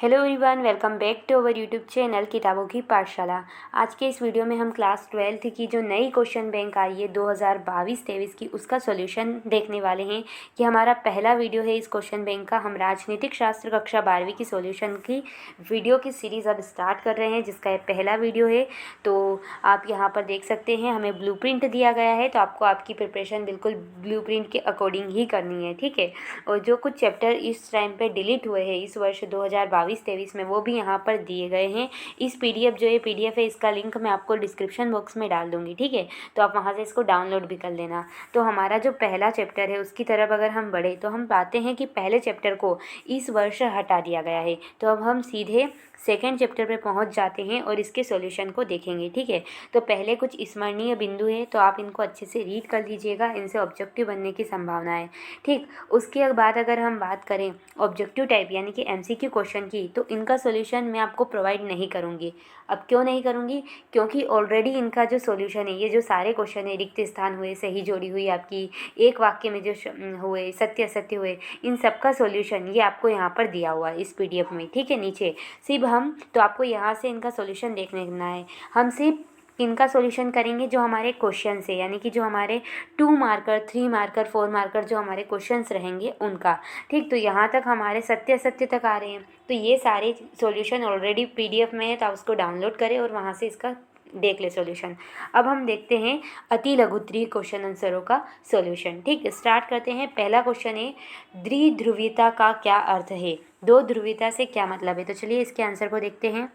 Hello everyone, welcome back to our YouTube channel किताबों की पाठशाला। आज के इस वीडियो में हम क्लास 12th की जो नई क्वेश्चन बैंक आई है 2022-23 की, उसका सॉल्यूशन देखने वाले हैं। ये हमारा पहला वीडियो है इस क्वेश्चन बैंक का। हम राजनीतिक शास्त्र कक्षा 12वीं की सॉल्यूशन की वीडियो की सीरीज़ अब स्टार्ट कर रहे हैं, जिसका ये पहला वीडियो है। तो आप यहाँ पर देख सकते हैं हमें ब्लूप्रिंट दिया गया है, तो आपको आपकी प्रिपरेशन बिल्कुल ब्लूप्रिंट के अकॉर्डिंग ही करनी है, ठीक है। और जो कुछ चैप्टर इस टाइम पे डिलीट हुए हैं इस वर्ष 2022-23 में, वो भी यहाँ पर दिए गए हैं। इस पीडीएफ जो ये पीडीएफ है, इसका लिंक मैं आपको डिस्क्रिप्शन बॉक्स में डाल दूँगी, ठीक है। तो आप वहाँ से इसको डाउनलोड भी कर लेना। तो हमारा जो पहला चैप्टर है उसकी तरफ अगर हम बढ़े तो हम पाते हैं कि पहले चैप्टर को इस वर्ष हटा दिया गया है। तो अब हम सीधे सेकेंड चैप्टर पे पहुंच जाते हैं और इसके सॉल्यूशन को देखेंगे, ठीक है। तो पहले कुछ स्मरणीय बिंदु है, तो आप इनको अच्छे से रीड कर लीजिएगा, इनसे ऑब्जेक्टिव बनने की संभावना है, ठीक। उसके बाद अगर हम बात करें ऑब्जेक्टिव टाइप यानी कि एमसीक्यू क्वेश्चन की, तो इनका सॉल्यूशन मैं आपको प्रोवाइड नहीं करूँगी। अब क्यों नहीं करूँगी? क्योंकि ऑलरेडी इनका जो सॉल्यूशन है, ये जो सारे क्वेश्चन है, रिक्त स्थान हुए, सही जोड़ी हुई आपकी, एक वाक्य में जो हुए, सत्य असत्य हुए, इन सब का सॉल्यूशन ये आपको यहाँ पर दिया हुआ है इस पीडीएफ में, ठीक है। नीचे सिर्फ हम तो आपको यहाँ से इनका सॉल्यूशन देखना है। हम सिर्फ इनका सॉल्यूशन करेंगे जो हमारे क्वेश्चंस है, यानी कि जो हमारे 2 मार्कर, 3 मार्कर, 4 मार्कर जो हमारे क्वेश्चंस रहेंगे उनका, ठीक। तो यहाँ तक हमारे सत्य असत्य तक आ रहे हैं। तो ये सारे सॉल्यूशन ऑलरेडी पीडीएफ में है, तो आप उसको डाउनलोड करें और वहाँ से इसका देख ले सॉल्यूशन। अब हम देखते हैं अति लघुत्तरीय क्वेश्चन आंसरों का सॉल्यूशन, ठीक। स्टार्ट करते हैं। पहला क्वेश्चन है, द्विध्रुवीयता का क्या अर्थ है? दो ध्रुवीयता से क्या मतलब है? तो चलिए इसके आंसर को देखते हैं।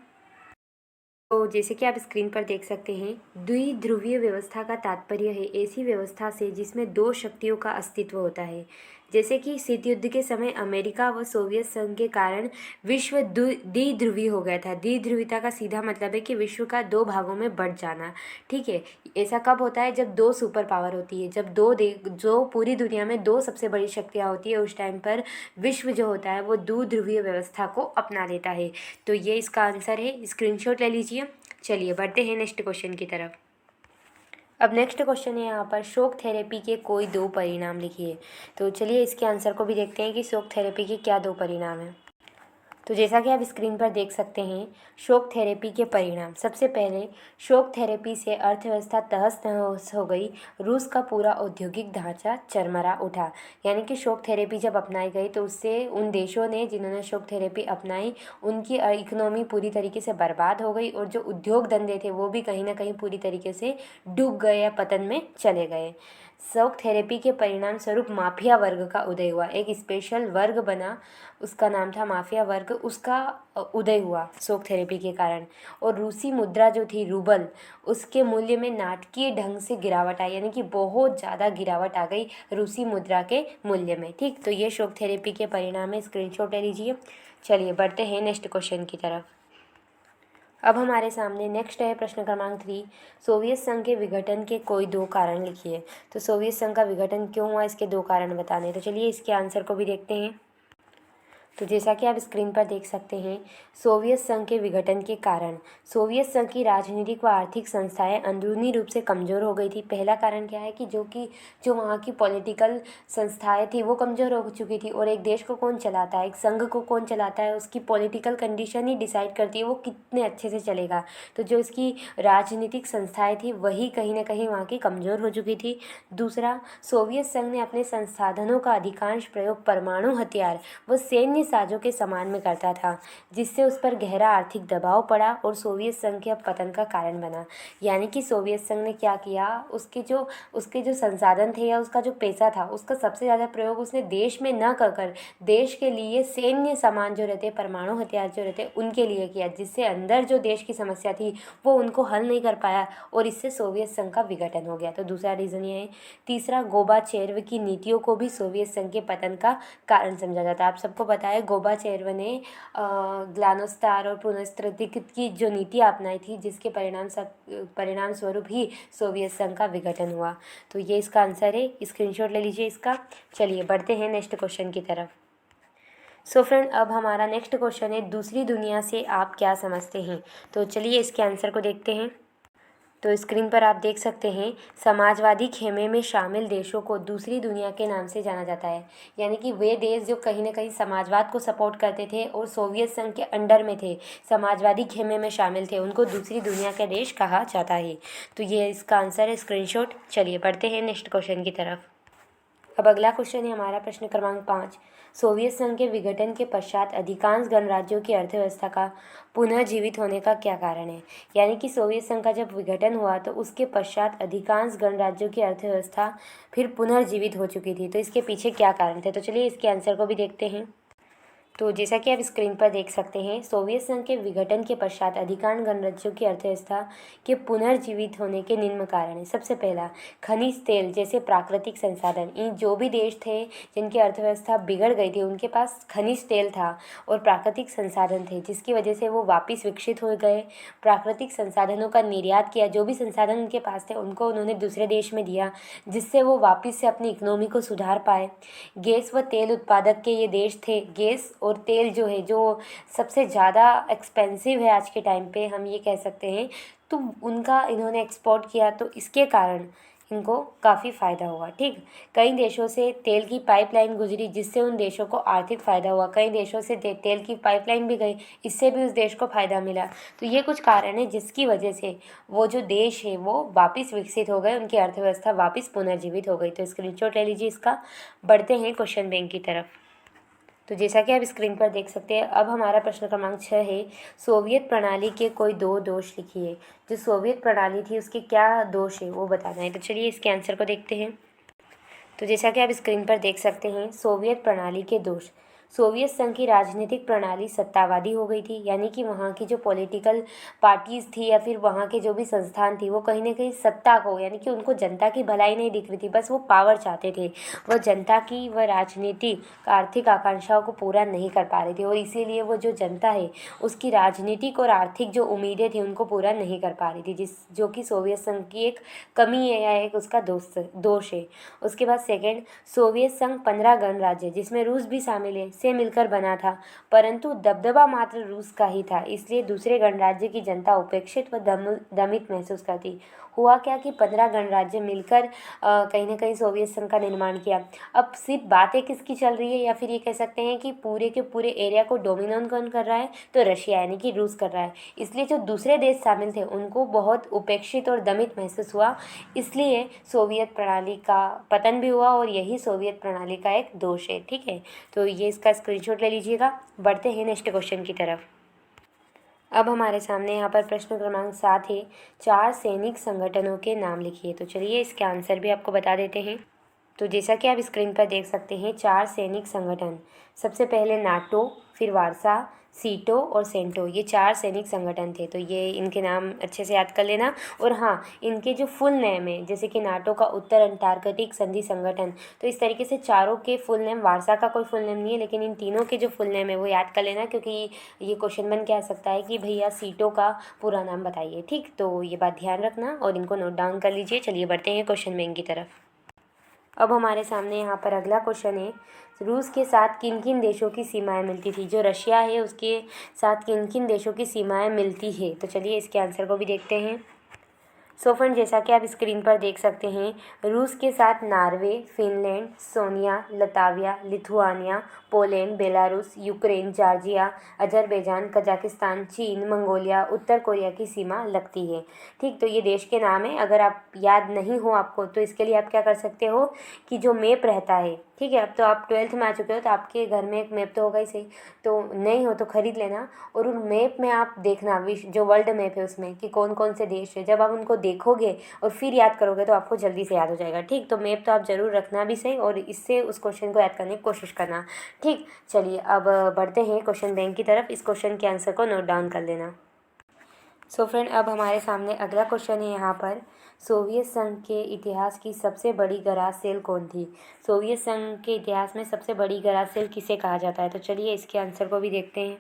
तो जैसे कि आप स्क्रीन पर देख सकते हैं, द्विध्रुवीय व्यवस्था का तात्पर्य है ऐसी व्यवस्था से जिसमें दो शक्तियों का अस्तित्व होता है। जैसे कि शीत युद्ध के समय अमेरिका व सोवियत संघ के कारण विश्व द्विध्रुवी हो गया था। द्विध्रुवीयता का सीधा मतलब है कि विश्व का दो भागों में बंट जाना, ठीक है। ऐसा कब होता है? जब दो सुपर पावर होती है, जब जो पूरी दुनिया में दो सबसे बड़ी शक्तियाँ होती है, उस टाइम पर विश्व जो होता है वो द्विध्रुवीय व्यवस्था को अपना लेता है। तो ये इसका आंसर है, स्क्रीनशॉट ले लीजिए। चलिए बढ़ते हैं नेक्स्ट क्वेश्चन की तरफ। अब नेक्स्ट क्वेश्चन है यहाँ पर, शॉक थेरेपी के कोई दो परिणाम लिखिए। तो चलिए इसके आंसर को भी देखते हैं कि शॉक थेरेपी के क्या दो परिणाम हैं। तो जैसा कि आप स्क्रीन पर देख सकते हैं, शॉक थेरेपी के परिणाम। सबसे पहले, शॉक थेरेपी से अर्थव्यवस्था तहस नहस हो गई। रूस का पूरा औद्योगिक ढांचा चरमरा उठा। यानी कि शॉक थेरेपी जब अपनाई गई तो उससे उन देशों ने जिन्होंने शॉक थेरेपी अपनाई, उनकी इकोनॉमी पूरी तरीके से बर्बाद हो गई, और जो उद्योग धंधे थे वो भी कहीं ना कहीं पूरी तरीके से डूब गए या पतन में चले गए। शॉक थेरेपी के परिणाम स्वरूप माफिया वर्ग का उदय हुआ। एक स्पेशल वर्ग बना, उसका नाम था माफिया वर्ग, उसका उदय हुआ शॉक थेरेपी के कारण। और रूसी मुद्रा जो थी रूबल, उसके मूल्य में नाटकीय ढंग से गिरावट आई, यानी कि बहुत ज़्यादा गिरावट आ गई रूसी मुद्रा के मूल्य में, ठीक। तो ये शॉक थेरेपी के परिणाम है, स्क्रीनशॉट ले लीजिए। चलिए बढ़ते हैं नेक्स्ट क्वेश्चन की तरफ। अब हमारे सामने नेक्स्ट है प्रश्न क्रमांक 3, सोवियत संघ के विघटन के कोई दो कारण लिखिए। तो सोवियत संघ का विघटन क्यों हुआ, इसके दो कारण बताने। तो चलिए इसके आंसर को भी देखते हैं। तो जैसा कि आप स्क्रीन पर देख सकते हैं, सोवियत संघ के विघटन के कारण, सोवियत संघ की राजनीतिक व आर्थिक संस्थाएं अंदरूनी रूप से कमज़ोर हो गई थी। पहला कारण क्या है कि जो वहाँ की पॉलिटिकल संस्थाएं थी वो कमज़ोर हो चुकी थी। और एक देश को कौन चलाता है, एक संघ को कौन चलाता है, उसकी पॉलिटिकल कंडीशन ही डिसाइड करती है वो कितने अच्छे से चलेगा। तो जो इसकी राजनीतिक संस्थाएँ थी वही कहीं ना कहीं वहाँ की कमज़ोर हो चुकी थी। दूसरा, सोवियत संघ ने अपने संसाधनों का अधिकांश प्रयोग परमाणु हथियार व सैन्य साजों के समान में करता था, जिससे उस पर गहरा आर्थिक दबाव पड़ा और सोवियत संघ के पतन का कारण बना। यानी कि सोवियत संघ ने क्या किया, उसके जो संसाधन थे या उसका जो पैसा था, उसका सबसे ज़्यादा प्रयोग उसने देश में न कर देश के लिए सैन्य सामान जो रहते, परमाणु हथियार जो रहते, उनके लिए किया, जिससे अंदर जो देश की समस्या थी वो उनको हल नहीं कर पाया, और इससे सोवियत संघ का विघटन हो गया। तो दूसरा रीज़न ये है। तीसरा, गोबाचेव की नीतियों को भी सोवियत संघ के पतन का कारण समझा जाता है। आप सबको पता है गोबाचेव ने ग्लानोस्तार और पुनर्स्थापित की जो नीति अपनाई थी, जिसके परिणाम स्वरूप ही सोवियत संघ का विघटन हुआ। तो ये इसका आंसर है, स्क्रीनशॉट ले लीजिए इसका। चलिए बढ़ते हैं नेक्स्ट क्वेश्चन की तरफ। सो फ्रेंड, अब हमारा नेक्स्ट क्वेश्चन है, दूसरी दुनिया से आप क्या समझते हैं। तो चलिए इसके आंसर को देखते हैं। तो स्क्रीन पर आप देख सकते हैं समाजवादी खेमे में शामिल देशों को दूसरी दुनिया के नाम से जाना जाता है। यानी कि वे देश जो कहीं ना कहीं समाजवाद को सपोर्ट करते थे और सोवियत संघ के अंडर में थे, समाजवादी खेमे में शामिल थे, उनको दूसरी दुनिया के देश कहा जाता है। तो ये इसका आंसर है स्क्रीनशॉट। चलिए बढ़ते हैं नेक्स्ट क्वेश्चन की तरफ। अब अगला क्वेश्चन है हमारा प्रश्न क्रमांक 5। सोवियत संघ के विघटन के पश्चात अधिकांश गणराज्यों की अर्थव्यवस्था का पुनर्जीवित होने का क्या कारण है? यानी कि सोवियत संघ का जब विघटन हुआ तो उसके पश्चात अधिकांश गणराज्यों की अर्थव्यवस्था फिर पुनर्जीवित हो चुकी थी। तो इसके पीछे क्या कारण थे? तो चलिए इसके आंसर को भी देखते हैं। तो जैसा कि आप स्क्रीन पर देख सकते हैं, सोवियत संघ के विघटन के पश्चात अधिकांश गणराज्यों की अर्थव्यवस्था के पुनर्जीवित होने के निम्न कारण हैं। सबसे पहला, खनिज तेल जैसे प्राकृतिक संसाधन। इन जो भी देश थे जिनकी अर्थव्यवस्था बिगड़ गई थी, उनके पास खनिज तेल था और प्राकृतिक संसाधन थे, जिसकी वजह से वो वापस विकसित हो गए। प्राकृतिक संसाधनों का निर्यात किया, जो भी संसाधन उनके पास थे उनको उन्होंने दूसरे देश में दिया, जिससे वो वापस से अपनी इकोनॉमी को सुधार पाए। गैस व तेल उत्पादक के ये देश थे। गैस और तेल जो है, जो सबसे ज़्यादा एक्सपेंसिव है आज के टाइम पे, हम ये कह सकते हैं। तो उनका इन्होंने एक्सपोर्ट किया, तो इसके कारण इनको काफ़ी फ़ायदा हुआ। ठीक, कई देशों से तेल की पाइपलाइन गुजरी, जिससे उन देशों को आर्थिक फ़ायदा हुआ। कई देशों से तेल की पाइपलाइन भी गई, इससे भी उस देश को फ़ायदा मिला। तो ये कुछ कारण है जिसकी वजह से वो जो देश है वो वापस विकसित हो गए, उनकी अर्थव्यवस्था वापस पुनर्जीवित हो गई। तो स्क्रीनशॉट ले लीजिए इसका। बढ़ते हैं क्वेश्चन बैंक की तरफ। तो जैसा कि आप स्क्रीन पर देख सकते हैं, अब हमारा प्रश्न क्रमांक 6 है, सोवियत प्रणाली के कोई 2 दोष लिखिए। जो सोवियत प्रणाली थी उसके क्या दोष है वो बताना है। तो चलिए इसके आंसर को देखते हैं। तो जैसा कि आप स्क्रीन पर देख सकते हैं, सोवियत प्रणाली के दोष। सोवियत संघ की राजनीतिक प्रणाली सत्तावादी हो गई थी, यानी कि वहाँ की जो पॉलिटिकल पार्टीज़ थी या फिर वहाँ के जो भी संस्थान थी, वो कहीं ना कहीं सत्ता को, यानी कि उनको जनता की भलाई नहीं दिख रही थी, बस वो पावर चाहते थे। वह जनता की व राजनीतिक आर्थिक आकांक्षाओं को पूरा नहीं कर पा रही थी, और इसीलिए वो जो जनता है उसकी राजनीतिक और आर्थिक जो उम्मीदें थी उनको पूरा नहीं कर पा रही थी, जो कि सोवियत संघ की एक कमी है या एक उसका दोष है। उसके बाद सेकेंड, सोवियत संघ 15 गणराज्य, जिसमें रूस भी शामिल है, से मिलकर बना था, परंतु दबदबा मात्र रूस का ही था, इसलिए दूसरे गणराज्य की जनता उपेक्षित व दमित महसूस करती। हुआ क्या कि 15 गणराज्य मिलकर कहीं ना कहीं सोवियत संघ का निर्माण किया। अब सिर्फ बातें किसकी चल रही है, या फिर ये कह सकते हैं कि पूरे के पूरे एरिया को डोमिनेट कौन कर रहा है? तो रशिया, यानी कि रूस कर रहा है। इसलिए जो दूसरे देश शामिल थे उनको बहुत उपेक्षित और दमित महसूस हुआ, इसलिए सोवियत प्रणाली का पतन भी हुआ, और यही सोवियत प्रणाली का एक दोष है। ठीक है, तो ये इसका स्क्रीनशॉट ले लीजिएगा। बढ़ते हैं नेक्स्ट क्वेश्चन की तरफ। अब हमारे सामने यहाँ पर प्रश्न क्रमांक 7 है, 4 सैनिक संगठनों के नाम लिखिए। तो चलिए इसके आंसर भी आपको बता देते हैं। तो जैसा कि आप स्क्रीन पर देख सकते हैं, 4 सैनिक संगठन। सबसे पहले नाटो, फिर वार्सा, सीटो और सेंटो, ये 4 सैनिक संगठन थे। तो ये इनके नाम अच्छे से याद कर लेना। और हाँ, इनके जो फुल नेम है, जैसे कि नाटो का उत्तर अंटार्कटिक संधि संगठन, तो इस तरीके से चारों के फुल नेम, वार्सा का कोई फुल नेम नहीं है, लेकिन इन तीनों के जो फुल नेम है वो याद कर लेना, क्योंकि ये क्वेश्चन बन के आ सकता है कि भैया सीटो का पूरा नाम बताइए। ठीक, तो ये बात ध्यान रखना और इनको नोट डाउन कर लीजिए। चलिए बढ़ते हैं क्वेश्चन बैंक की तरफ। अब हमारे सामने यहाँ पर अगला क्वेश्चन है, रूस के साथ किन किन देशों की सीमाएं मिलती थी? जो रशिया है उसके साथ किन किन देशों की सीमाएं मिलती है? तो चलिए इसके आंसर को भी देखते हैं। सो फ्रेंड, जैसा कि आप स्क्रीन पर देख सकते हैं, रूस के साथ Norway, Finland, Sonia, Latvia, Lithuania, Poland, Belarus, Ukraine, Georgia, Azerbaijan, Kazakhstan, चीन, मंगोलिया, उत्तर कोरिया की सीमा लगती है। ठीक, तो ये देश के नाम है। अगर आप याद नहीं हो आपको, तो इसके लिए आप क्या कर सकते हो कि जो मैप रहता है, ठीक है, अब तो आप 12th में आ चुके हो, तो आपके घर में एक मैप तो होगा ही सही, तो नहीं हो तो ख़रीद लेना, और उन मैप में आप देखना विश्व जो वर्ल्ड मैप है उसमें कि कौन कौन से देश है। जब आप उनको देखोगे और फिर याद करोगे तो आपको जल्दी से याद हो जाएगा। ठीक, तो मैप तो आप ज़रूर रखना भी सही, और इससे उस क्वेश्चन को याद करने की कोशिश करना। ठीक, चलिए अब बढ़ते हैं क्वेश्चन बैंक की तरफ। इस क्वेश्चन के आंसर को नोट डाउन कर लेना। सो फ्रेंड, अब हमारे सामने अगला क्वेश्चन है यहाँ पर, सोवियत संघ के इतिहास की सबसे बड़ी गराज सेल कौन थी? सोवियत संघ के इतिहास में सबसे बड़ी गराज सेल किसे कहा जाता है? तो चलिए इसके आंसर को भी देखते हैं।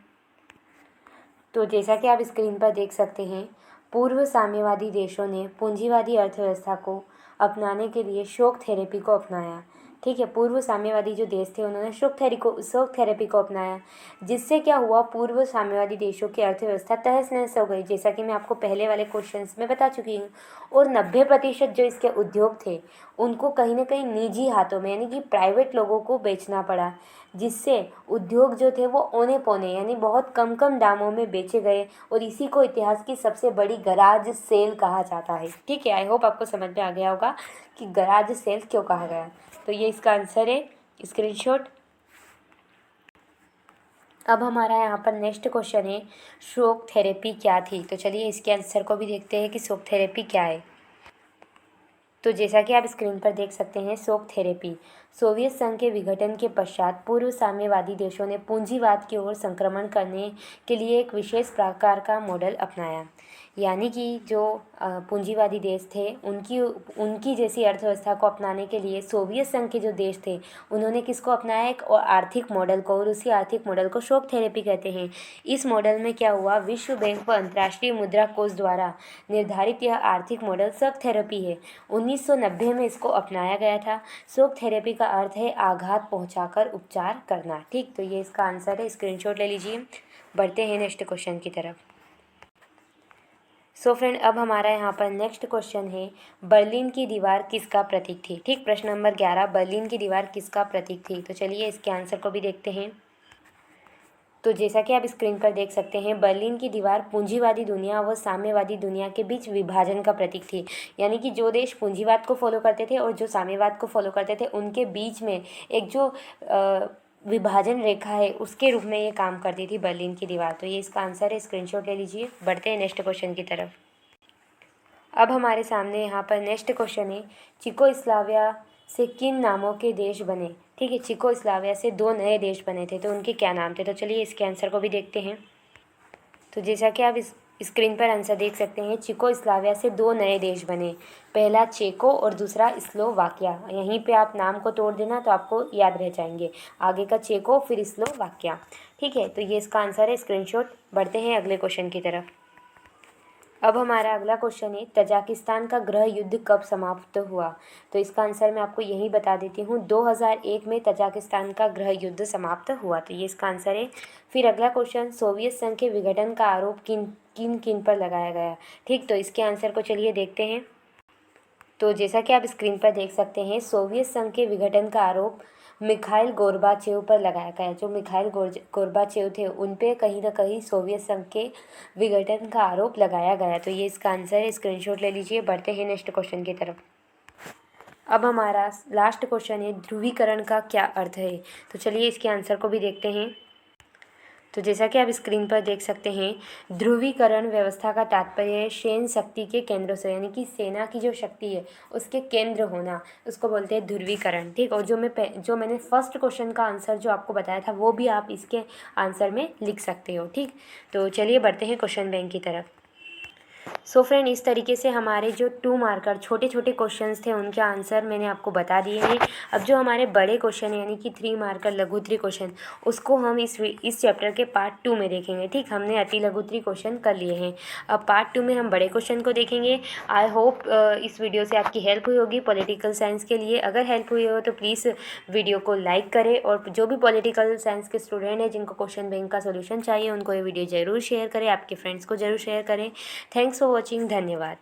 तो जैसा कि आप स्क्रीन पर देख सकते हैं, पूर्व साम्यवादी देशों ने पूंजीवादी अर्थव्यवस्था को अपनाने के लिए शॉक थेरेपी को अपनाया। ठीक है। पूर्व साम्यवादी जो देश थे उन्होंने शॉक थेरेपी को अपनाया, जिससे क्या हुआ, पूर्व साम्यवादी देशों की अर्थव्यवस्था तहस नहस हो गई, जैसा कि मैं आपको पहले वाले क्वेश्चंस में बता चुकी हूँ। और 90% जो इसके उद्योग थे उनको कहीं ना कहीं निजी हाथों में यानी कि प्राइवेट लोगों को बेचना पड़ा, जिससे उद्योग जो थे वो औने पौने यानी बहुत कम कम दामों में बेचे गए, और इसी को इतिहास की सबसे बड़ी गराज सेल कहा जाता है। ठीक है, आई होप आपको समझ में आ गया होगा कि गराज सेल क्यों कहा गया। तो ये इसका आंसर है, स्क्रीनशॉट। अब हमारा यहाँ पर नेक्स्ट क्वेश्चन है, शॉक थेरेपी क्या थी। तो चलिए इसके आंसर को भी देखते हैं कि शॉक थेरेपी क्या है। तो जैसा कि आप स्क्रीन पर देख सकते हैं, शॉक थेरेपी सोवियत संघ के विघटन के पश्चात पूर्व साम्यवादी देशों ने पूंजीवाद की ओर संक्रमण करने के लिए एक विशेष प्रकार का मॉडल अपनाया। यानी कि जो पूंजीवादी देश थे उनकी जैसी अर्थव्यवस्था को अपनाने के लिए सोवियत संघ के जो देश थे उन्होंने किसको अपनाया, एक आर्थिक मॉडल को, और उसी आर्थिक मॉडल को शॉक थेरेपी कहते हैं। इस मॉडल में क्या हुआ, विश्व बैंक व अंतर्राष्ट्रीय मुद्रा कोष द्वारा निर्धारित यह आर्थिक मॉडल शॉक थेरेपी है। 1990 में इसको अपनाया गया था। शॉक थेरेपी का अर्थ है आघात पहुंचाकर उपचार करना। ठीक, तो ये इसका आंसर है, स्क्रीनशॉट ले लीजिए। बढ़ते हैं नेक्स्ट क्वेश्चन की तरफ। सो फ्रेंड, अब हमारा यहाँ पर नेक्स्ट क्वेश्चन है, बर्लिन की दीवार किसका प्रतीक थी। ठीक, प्रश्न नंबर 11, बर्लिन की दीवार किसका प्रतीक थी। तो चलिए इसके आंसर को भी देखते हैं। तो जैसा कि आप स्क्रीन पर देख सकते हैं, बर्लिन की दीवार पूंजीवादी दुनिया व साम्यवादी दुनिया के बीच विभाजन का प्रतीक थी। यानी कि जो देश पूंजीवाद को फॉलो करते थे और जो साम्यवाद को फॉलो करते थे उनके बीच में एक जो विभाजन रेखा है उसके रूप में ये काम करती थी बर्लिन की दीवार। तो ये इसका आंसर है, स्क्रीनशॉट ले लीजिए। बढ़ते हैं नेक्स्ट क्वेश्चन की तरफ। अब हमारे सामने यहाँ पर नेक्स्ट क्वेश्चन है, चिकोस्लाविया से किन नामों के देश बने। ठीक है, चिकोस्लाविया से 2 नए देश बने थे, तो उनके क्या नाम थे। तो चलिए इसके आंसर को भी देखते हैं। तो जैसा कि आप इस स्क्रीन पर आंसर देख सकते हैं, चिकोस्लाविया से 2 नए देश बने, पहला चेको और दूसरा स्लोवाकिया। यहीं पे आप नाम को तोड़ देना तो आपको याद रह जाएंगे, आगे का चेको फिर स्लोवाकिया। ठीक है, तो ये इसका आंसर है, स्क्रीनशॉट। बढ़ते हैं अगले क्वेश्चन की तरफ। अब हमारा अगला क्वेश्चन है, तजाकिस्तान का गृह युद्ध कब समाप्त हुआ। तो इसका आंसर मैं आपको यही बता देती हूँ, 2001 में तजाकिस्तान का गृह युद्ध समाप्त हुआ। तो ये इसका आंसर है। फिर अगला क्वेश्चन, सोवियत संघ के विघटन का आरोप किन किन किन पर लगाया गया। ठीक, तो इसके आंसर को चलिए देखते हैं। तो जैसा कि आप स्क्रीन पर देख सकते हैं, सोवियत संघ के विघटन का आरोप मिखाइल गोर्बाचेव पर लगाया गया। जो मिखाइल गोर्बाचेव थे उन पे कहीं ना कहीं सोवियत संघ के विघटन का आरोप लगाया गया। तो ये इसका आंसर है, स्क्रीनशॉट ले लीजिए। बढ़ते हैं नेक्स्ट क्वेश्चन की तरफ। अब हमारा लास्ट क्वेश्चन है, ध्रुवीकरण का क्या अर्थ है। तो चलिए इसके आंसर को भी देखते हैं। तो जैसा कि आप स्क्रीन पर देख सकते हैं, ध्रुवीकरण व्यवस्था का तात्पर्य है सैन्य शक्ति के केंद्रों से, यानी कि सेना की जो शक्ति है उसके केंद्र होना, उसको बोलते हैं ध्रुवीकरण। ठीक, और जो मैंने फर्स्ट क्वेश्चन का आंसर जो आपको बताया था वो भी आप इसके आंसर में लिख सकते हो। ठीक, तो चलिए बढ़ते हैं क्वेश्चन बैंक की तरफ। सो फ्रेंड, इस तरीके से हमारे जो 2 मार्कर छोटे छोटे क्वेश्चंस थे उनके आंसर मैंने आपको बता दिए हैं। अब जो हमारे बड़े क्वेश्चन यानी कि 3 मार्कर लघुत्तरी क्वेश्चन, उसको हम इस चैप्टर के पार्ट 2 में देखेंगे। ठीक, हमने अति लघुत्तरी क्वेश्चन कर लिए हैं, अब पार्ट 2 में हम बड़े क्वेश्चन को देखेंगे। आई होप इस वीडियो से आपकी हेल्प हुई होगी पॉलिटिकल साइंस के लिए। अगर हेल्प हुई हो तो प्लीज़ वीडियो को लाइक करें, और जो भी पॉलिटिकल साइंस के स्टूडेंट हैं जिनको क्वेश्चन बैंक का सोल्यूशन चाहिए उनको ये वीडियो ज़रूर शेयर करें, आपके फ्रेंड्स को ज़रूर शेयर करें। थैंक्स फॉर वॉचिंग, धन्यवाद।